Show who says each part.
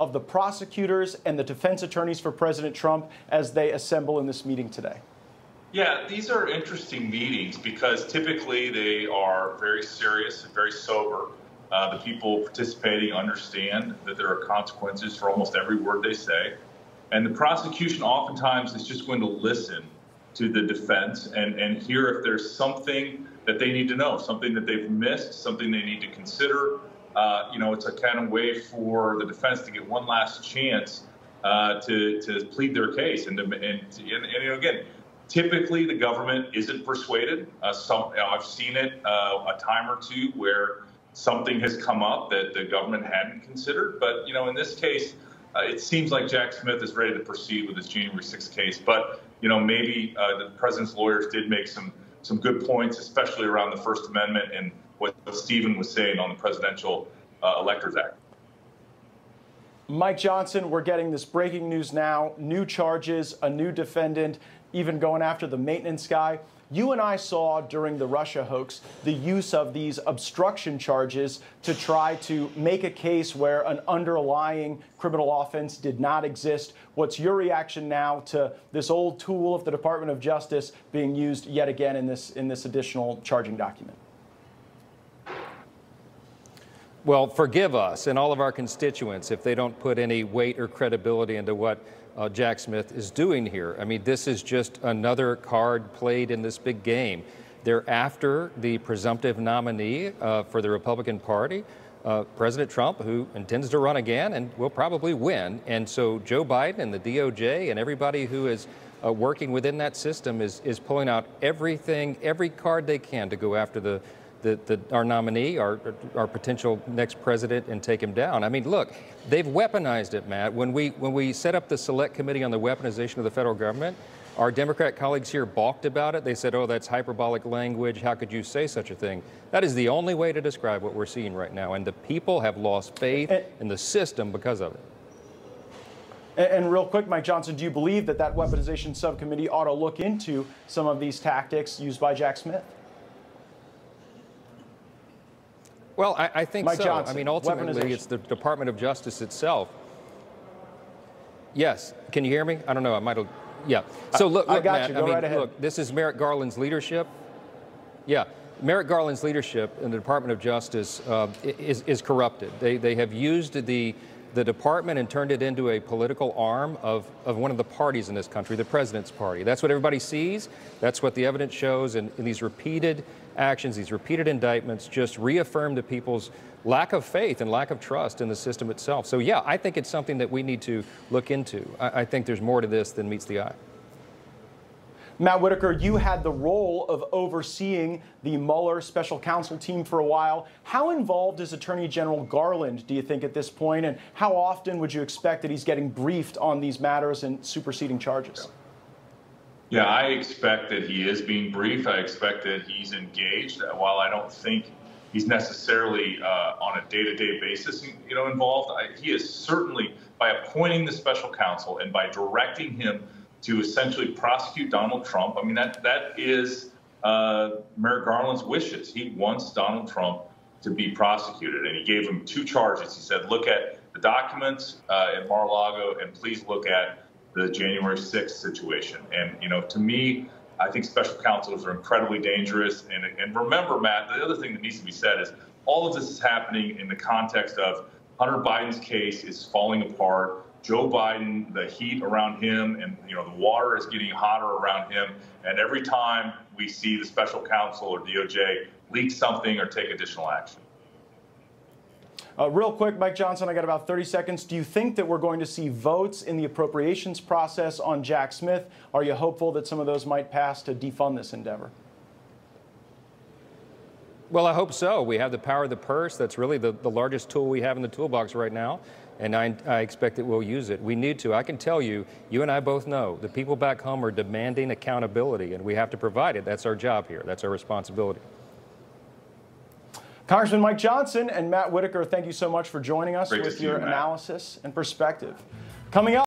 Speaker 1: of the prosecutors and the defense attorneys for President Trump as they assemble in this meeting today?
Speaker 2: Yeah, these are interesting meetings because typically they are very serious and very sober. The people participating understand that there are consequences for almost every word they say. And the prosecution oftentimes is just going to listen to the defense and hear if there's something that they need to know, something that they've missed, something they need to consider. It's a kind of way for the defense to get one last chance to plead their case. And again, typically the government isn't persuaded. I've seen it a time or two where something has come up that the government hadn't considered. But, in this case, it seems like Jack Schmitt is ready to proceed with his January 6th case. But, maybe the president's lawyers did make some good points, especially around the First Amendment and what Stephen was saying on the Presidential Electors Act.
Speaker 1: Mike Johnson, we're getting this breaking news now. New charges, a new defendant, even going after the maintenance guy. You and I saw during the Russia hoax the use of these obstruction charges to try to make a case where an underlying criminal offense did not exist. What's your reaction now to this old tool of the Department of Justice being used yet again in this additional charging document?
Speaker 3: Well, forgive us and all of our constituents if they don't put any weight or credibility into what Jack Schmitt is doing here. I mean, this is just another card played in this big game. They're after the presumptive nominee for the Republican Party, President Trump, who intends to run again and will probably win. And so Joe Biden and the DOJ and everybody who is working within that system is pulling out every card they can to go after our nominee, our potential next president, and take him down. I mean, look, they've weaponized it, Matt. When we set up the Select Committee on the Weaponization of the Federal Government, our Democrat colleagues here balked about it. They said, oh, that's hyperbolic language. How could you say such a thing? That is the only way to describe what we're seeing right now. And the people have lost faith in the system because of it.
Speaker 1: And real quick, Mike Johnson, do you believe that weaponization subcommittee ought to look into some of these tactics used by Jack Schmitt?
Speaker 3: Well, I think
Speaker 1: Mike
Speaker 3: so.
Speaker 1: Johnson,
Speaker 3: I mean, ultimately, it's the Department of Justice itself. Yes. Can you hear me? I don't know. I might have. Yeah. So look,
Speaker 1: I got
Speaker 3: Matt,
Speaker 1: you. Go right ahead.
Speaker 3: Look, this is Merrick Garland's leadership. Yeah. Merrick Garland's leadership in the Department of Justice is corrupted. They have used the department and turned it into a political arm of one of the parties in this country, the president's party. That's what everybody sees. That's what the evidence shows. And these repeated actions, these repeated indictments just reaffirm the people's lack of faith and lack of trust in the system itself. So, yeah, I think it's something that we need to look into. I think there's more to this than meets the eye.
Speaker 1: Matt Whitaker, you had the role of overseeing the Mueller special counsel team for a while. How involved is Attorney General Garland, do you think, at this point? And how often would you expect that he's getting briefed on these matters and superseding charges?
Speaker 2: Yeah, I expect that he is being briefed. I expect that he's engaged. While I don't think he's necessarily on a day-to-day basis, involved, he is certainly, by appointing the special counsel and by directing him to essentially prosecute Donald Trump. I mean, that is Merrick Garland's wishes. He wants Donald Trump to be prosecuted, and he gave him 2 charges. He said, look at the documents at Mar-a-Lago, and please look at the January 6th situation. And, to me, I think special counsels are incredibly dangerous. And remember, Matt, the other thing that needs to be said is all of this is happening in the context of Hunter Biden's case is falling apart. Joe Biden, the heat around him, and the water is getting hotter around him. And every time we see the special counsel or DOJ leak something or take additional action.
Speaker 1: Real quick, Mike Johnson, I got about 30 seconds. Do you think that we're going to see votes in the appropriations process on Jack Schmitt? Are you hopeful that some of those might pass to defund this endeavor?
Speaker 3: Well, I hope so. We have the power of the purse. That's really the largest tool we have in the toolbox right now, and I expect that we'll use it. We need to. I can tell you, you and I both know, the people back home are demanding accountability, and we have to provide it. That's our job here. That's our responsibility.
Speaker 1: Congressman Mike Johnson and Matt Whitaker, thank you so much for joining us
Speaker 2: Great
Speaker 1: with
Speaker 2: to see you,
Speaker 1: your
Speaker 2: Matt.
Speaker 1: analysis and perspective. Coming up.